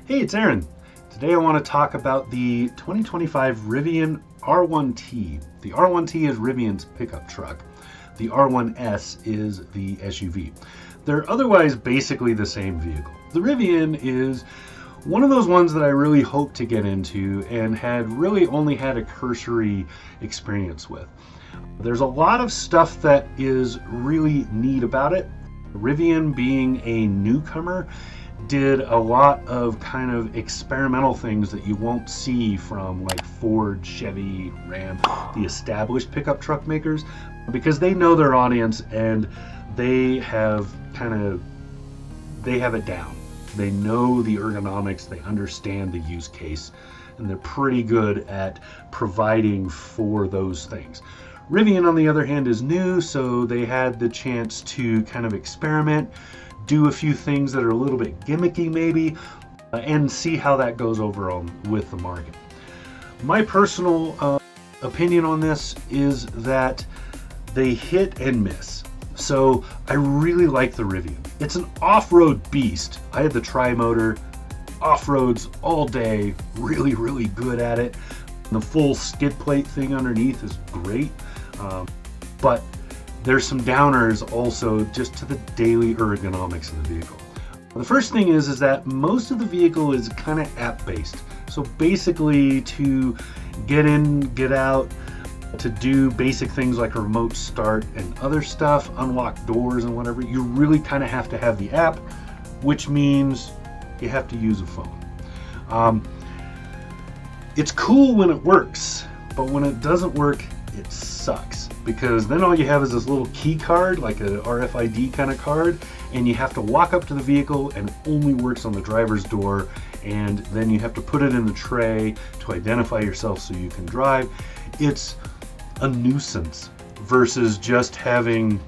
Hey, it's Aaron. Today I want to talk about the 2025 Rivian R1T. The R1T is Rivian's pickup truck. The R1S is the SUV. They're otherwise basically the same vehicle. The Rivian is one of those ones that I really hope to get into and had really only had a cursory experience with. There's a lot of stuff that is really neat about it. Rivian, being a newcomer, did a lot of kind of experimental things that you won't see from like Ford, Chevy, Ram, the established pickup truck makers, because they know their audience and they have it down. They know the ergonomics, they understand the use case, and they're pretty good at providing for those things. Rivian, on the other hand, is new, so they had the chance to kind of experiment, do a few things that are a little bit gimmicky maybe, and see how that goes over with the market. My personal opinion on this is that they hit and miss. So I really like the Rivian. It's an off-road beast. I had the tri-motor, off-roads all day, really good at it. The full skid plate thing underneath is great, but there's some downers also just to the daily ergonomics of the vehicle. The first thing is that most of the vehicle is kind of app-based. So basically, to get in, get out, to do basic things like remote start and other stuff, unlock doors and whatever, you really kind of have to have the app, which means you have to use a phone. It's cool when it works, but when it doesn't work, it sucks, because then all you have is this little key card, like a RFID kind of card, and you have to walk up to the vehicle and it only works on the driver's door, and then you have to put it in the tray to identify yourself so you can drive. It's a nuisance versus just having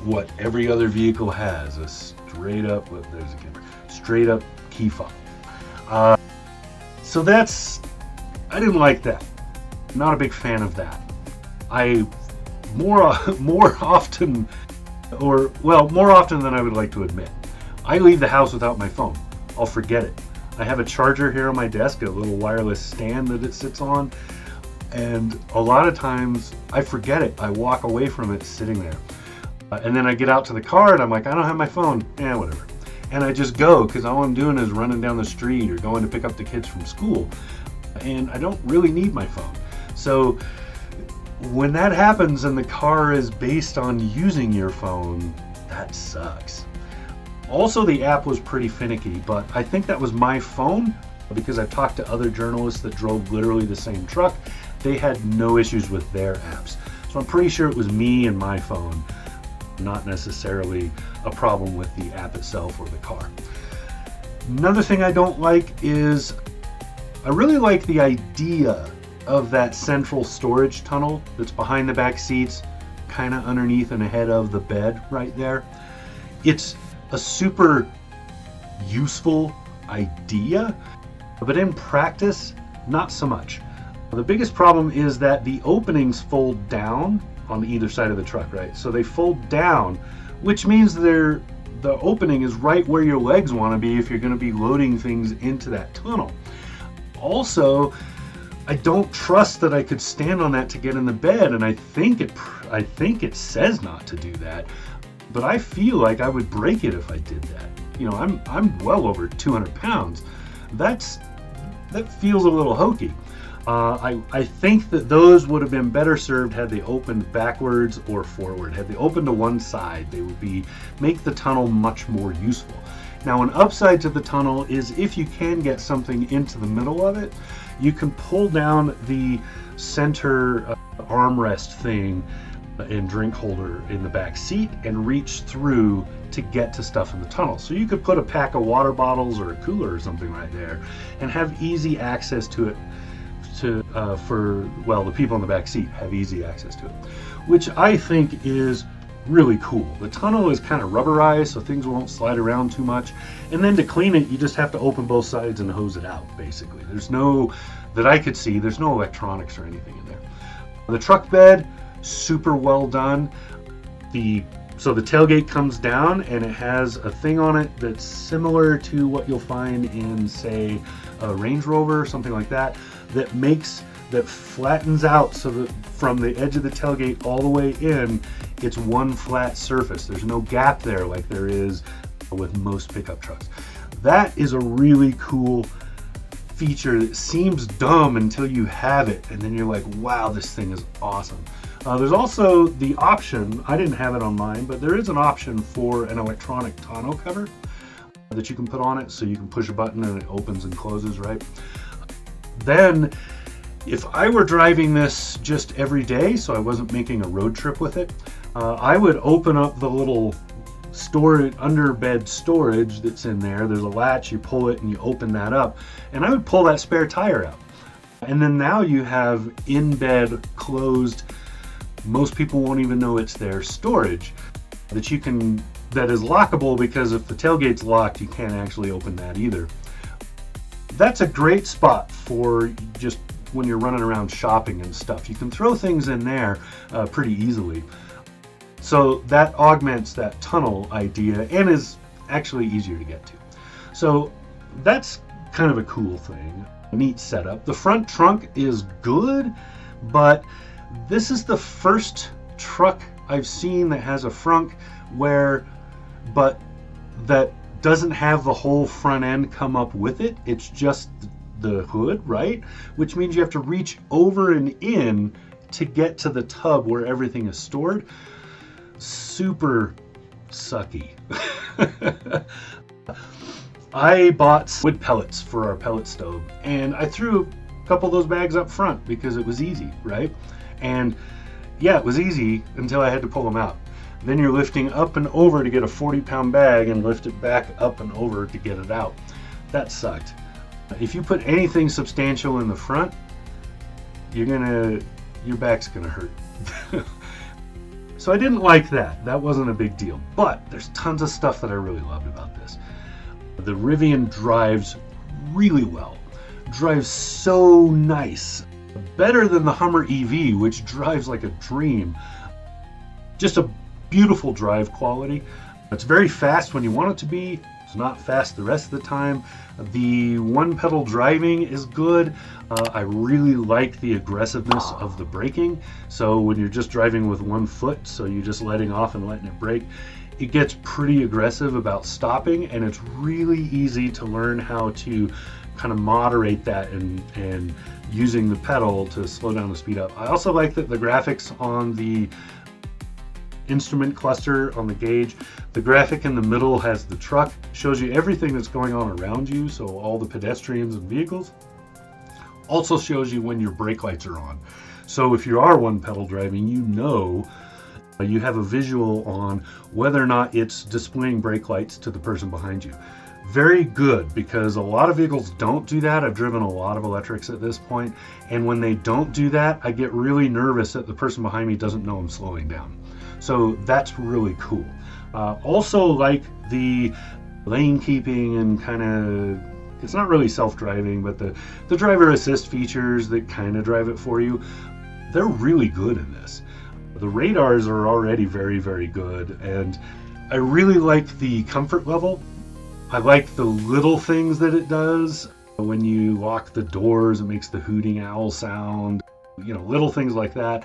what every other vehicle has, a straight up key fob. So I didn't like that. Not a big fan of that. I more often than I would like to admit, I leave the house without my phone. I'll forget it. I have a charger here on my desk, a little wireless stand that it sits on, and a lot of times I forget it. I walk away from it sitting there. And then I get out to the car and I'm like, I don't have my phone. Whatever. And I just go, because all I'm doing is running down the street or going to pick up the kids from school. And I don't really need my phone. So when that happens and the car is based on using your phone, that sucks. Also, the app was pretty finicky, but I think that was my phone, because I've talked to other journalists that drove literally the same truck. They had no issues with their apps. So I'm pretty sure it was me and my phone, not necessarily a problem with the app itself or the car. Another thing I don't like is, I really like the idea of that central storage tunnel that's behind the back seats, kind of underneath and ahead of the bed right there. It's a super useful idea, but in practice, not so much. The biggest problem is that the openings fold down on either side of the truck, right? So they fold down, which means the opening is right where your legs want to be if you're going to be loading things into that tunnel. Also, I don't trust that I could stand on that to get in the bed, and I think it says not to do that, but I feel like I would break it if I did that. You know, I'm well over 200 pounds. That feels a little hokey. I think that those would have been better served had they opened backwards or forward. Had they opened to one side, they would make the tunnel much more useful. Now, an upside to the tunnel is if you can get something into the middle of it, you can pull down the center armrest thing and drink holder in the back seat and reach through to get to stuff in the tunnel. So you could put a pack of water bottles or a cooler or something right there and have easy access to it. The people in the back seat have easy access to it, which I think is really cool. The tunnel is kind of rubberized, so things won't slide around too much. And then to clean it, you just have to open both sides and hose it out, basically. There's no electronics or anything in there. The truck bed, super well done. The So the tailgate comes down and it has a thing on it that's similar to what you'll find in, say, a Range Rover or something like that, that flattens out so that from the edge of the tailgate all the way in, it's one flat surface. There's no gap there like there is with most pickup trucks. That is a really cool feature that seems dumb until you have it, and then you're like, wow, this thing is awesome. There's also the option, I didn't have it on mine, but there is an option for an electronic tonneau cover that you can put on it, so you can push a button and it opens and closes, right? Then, if I were driving this just every day, so I wasn't making a road trip with it, I would open up the little underbed storage that's in there. There's a latch, you pull it and you open that up, and I would pull that spare tire out. And then now you have in-bed closed, most people won't even know it's there, storage that is lockable, because if the tailgate's locked, you can't actually open that either. That's a great spot for just when you're running around shopping and stuff. You can throw things in there pretty easily. So that augments that tunnel idea and is actually easier to get to. So that's kind of a cool thing, a neat setup. The front trunk is good, but this is the first truck I've seen that has a frunk but that doesn't have the whole front end come up with it. It's just the hood, right? Which means you have to reach over and in to get to the tub where everything is stored. Super sucky. I bought wood pellets for our pellet stove, and I threw a couple of those bags up front because it was easy, right? And yeah, it was easy until I had to pull them out. Then you're lifting up and over to get a 40-pound bag and lift it back up and over to get it out. That sucked. If you put anything substantial in the front, your back's gonna hurt. So I didn't like that. That wasn't a big deal. But there's tons of stuff that I really loved about this. The Rivian drives really well. Drives so nice. Better than the Hummer EV, which drives like a dream. Just a beautiful drive quality. It's very fast when you want it to be. It's not fast the rest of the time. The one pedal driving is good. I really like the aggressiveness of the braking. So when you're just driving with one foot, so you're just letting off and letting it brake, it gets pretty aggressive about stopping, and it's really easy to learn how to kind of moderate that and using the pedal to slow down the speed up. I also like that the graphics on the instrument cluster on the gauge, the graphic in the middle has the truck, shows you everything that's going on around you, so all the pedestrians and vehicles. Also shows you when your brake lights are on. So if you are one pedal driving, you have a visual on whether or not it's displaying brake lights to the person behind you. Very good, because a lot of vehicles don't do that. I've driven a lot of electrics at this point, and when they don't do that, I get really nervous that the person behind me doesn't know I'm slowing down. So that's really cool. Also like the lane keeping and kind of, it's not really self-driving, but the driver assist features that kind of drive it for you, they're really good in this. The radars are already very, very good, and I really like the comfort level. I like the little things that it does. When you lock the doors, it makes the hooting owl sound, little things like that.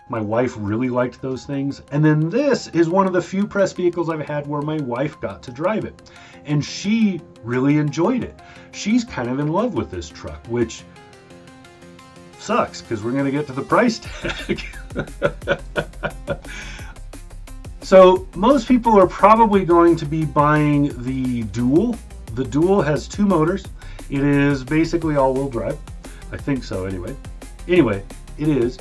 My wife really liked those things. And then this is one of the few press vehicles I've had where my wife got to drive it, and she really enjoyed it. She's kind of in love with this truck, which sucks because we're going to get to the price tag. So most people are probably going to be buying the Dual. The Dual has two motors. It is basically all-wheel drive. I think so anyway. Anyway, it is.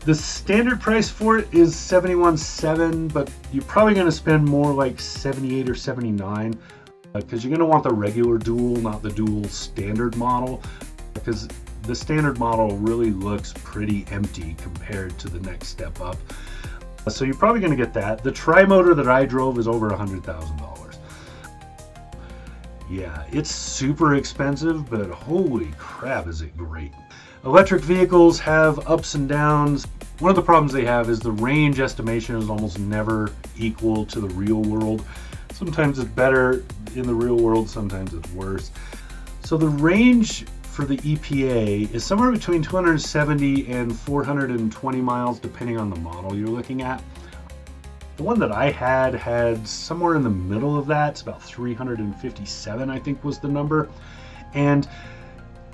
The standard price for it is $71,700, but you're probably going to spend more like $78 or $79 because you're going to want the regular Dual, not the Dual standard model, because the standard model really looks pretty empty compared to the next step up. So you're probably going to get that. The tri-motor that I drove is over $100,000. Yeah, it's super expensive, but holy crap is it great. Electric vehicles have ups and downs. One of the problems they have is the range estimation is almost never equal to the real world. Sometimes it's better in the real world, sometimes it's worse. So the range for the EPA is somewhere between 270 and 420 miles, depending on the model you're looking at. The one that I had somewhere in the middle of that. It's about 357, I think was the number. And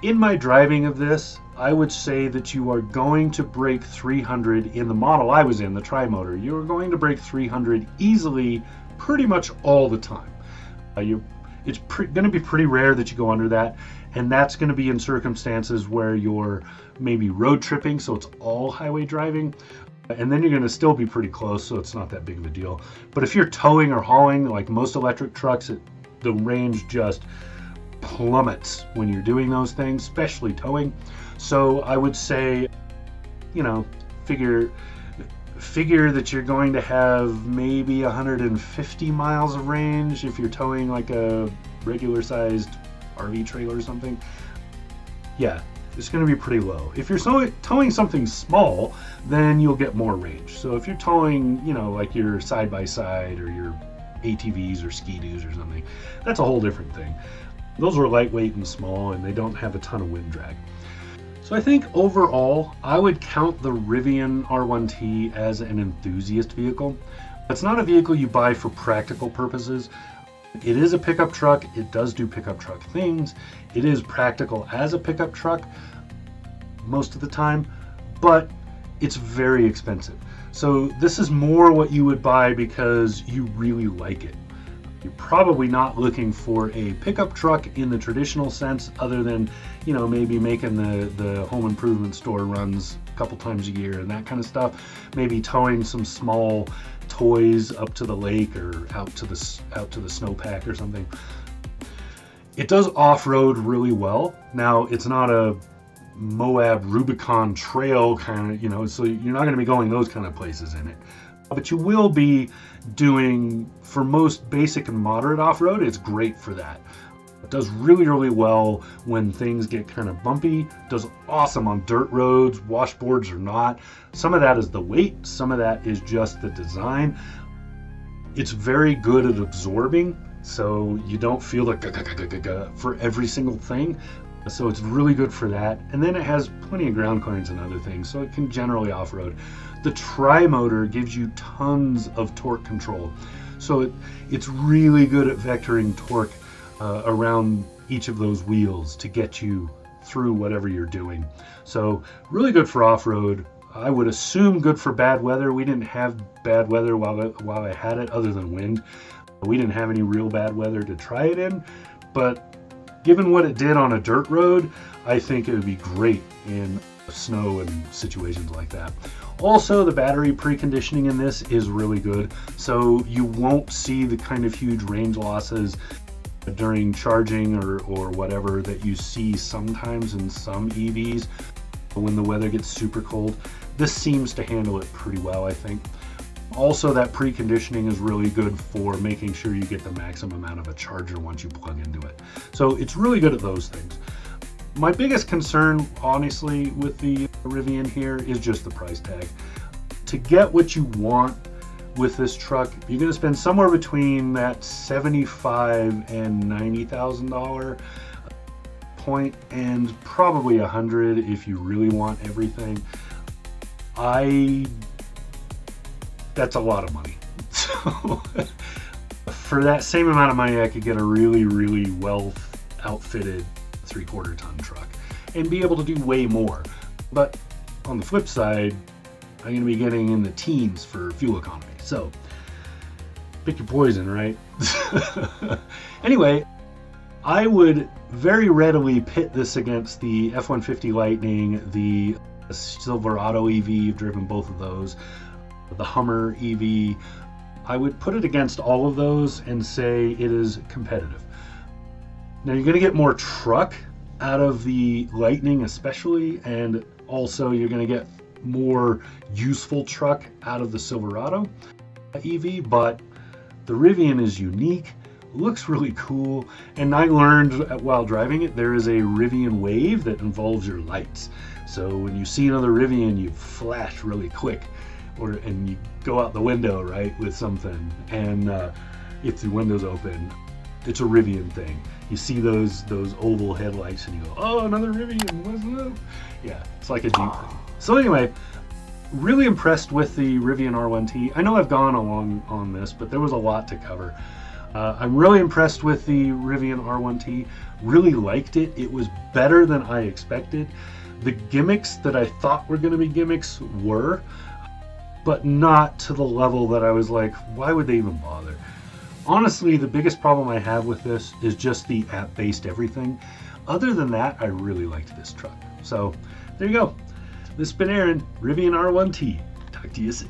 in my driving of this, I would say that you are going to break 300 in the model I was in, the tri-motor. You are going to break 300 easily pretty much all the time. It's going to be pretty rare that you go under that, and that's going to be in circumstances where you're maybe road tripping, so it's all highway driving, and then you're going to still be pretty close, so it's not that big of a deal. But if you're towing or hauling, like most electric trucks, the range just plummets when you're doing those things, especially towing. So I would say, figure that you're going to have maybe 150 miles of range if you're towing like a regular sized RV trailer or something. Yeah, it's going to be pretty low. If you're towing something small, then you'll get more range. So if you're towing, like your side-by-side or your ATVs or ski-doos or something, that's a whole different thing. Those are lightweight and small, and they don't have a ton of wind drag. So I think overall, I would count the Rivian R1T as an enthusiast vehicle. It's not a vehicle you buy for practical purposes. It is a pickup truck. It does do pickup truck things. It is practical as a pickup truck most of the time, but it's very expensive. So this is more what you would buy because you really like it. You're probably not looking for a pickup truck in the traditional sense, other than, maybe making the home improvement store runs a couple times a year and that kind of stuff. Maybe towing some small toys up to the lake or out to the snowpack or something. It does off-road really well. Now, it's not a Moab Rubicon Trail kind of, so you're not going to be going those kind of places in it. But you will be doing, for most basic and moderate off-road, it's great for that. It does really, really well when things get kind of bumpy. It does awesome on dirt roads, washboards or not. Some of that is the weight, some of that is just the design. It's very good at absorbing, so you don't feel the for every single thing. So it's really good for that. And then it has plenty of ground clearance and other things, so it can generally off-road. The tri-motor gives you tons of torque control. So it's really good at vectoring torque around each of those wheels to get you through whatever you're doing. So really good for off-road. I would assume good for bad weather. We didn't have bad weather while I had it, other than wind. We didn't have any real bad weather to try it in, but given what it did on a dirt road, I think it would be great in snow and situations like that. Also, the battery preconditioning in this is really good, so you won't see the kind of huge range losses during charging or whatever that you see sometimes in some EVs when the weather gets super cold. This seems to handle it pretty well, I think. Also, that preconditioning is really good for making sure you get the maximum amount of a charger once you plug into it. So it's really good at those things. My biggest concern, honestly, with the Rivian here is just the price tag. To get what you want with this truck, you're going to spend somewhere between that $75,000 and $90,000 point, and probably $100,000 if you really want everything. That's a lot of money. So for that same amount of money, I could get a really, really well outfitted 3/4 ton truck and be able to do way more. But on the flip side, I'm going to be getting in the teens for fuel economy. So pick your poison, right? Anyway, I would very readily pit this against the F-150 Lightning, the Silverado EV, you've driven both of those, the Hummer EV. I would put it against all of those and say it is competitive. Now you're going to get more truck out of the Lightning especially, and also you're going to get more useful truck out of the Silverado EV, but the Rivian is unique. looks really cool. And I learned while driving it, there is a Rivian Wave that involves your lights. So when you see another Rivian, you flash really quick, and you go out the window, right, with something. And if the window's open, it's a Rivian thing. You see those oval headlights and you go, oh, another Rivian, what's up? Yeah, it's like a Jeep thing. So anyway, really impressed with the Rivian R1T. I know I've gone along on this, but there was a lot to cover. I'm really impressed with the Rivian R1T. Really liked it. It was better than I expected. The gimmicks that I thought were going to be gimmicks were, but not to the level that I was like, why would they even bother? Honestly, the biggest problem I have with this is just the app-based everything. Other than that, I really liked this truck. So there you go. This has been Aaron, Rivian R1T. Talk to you soon.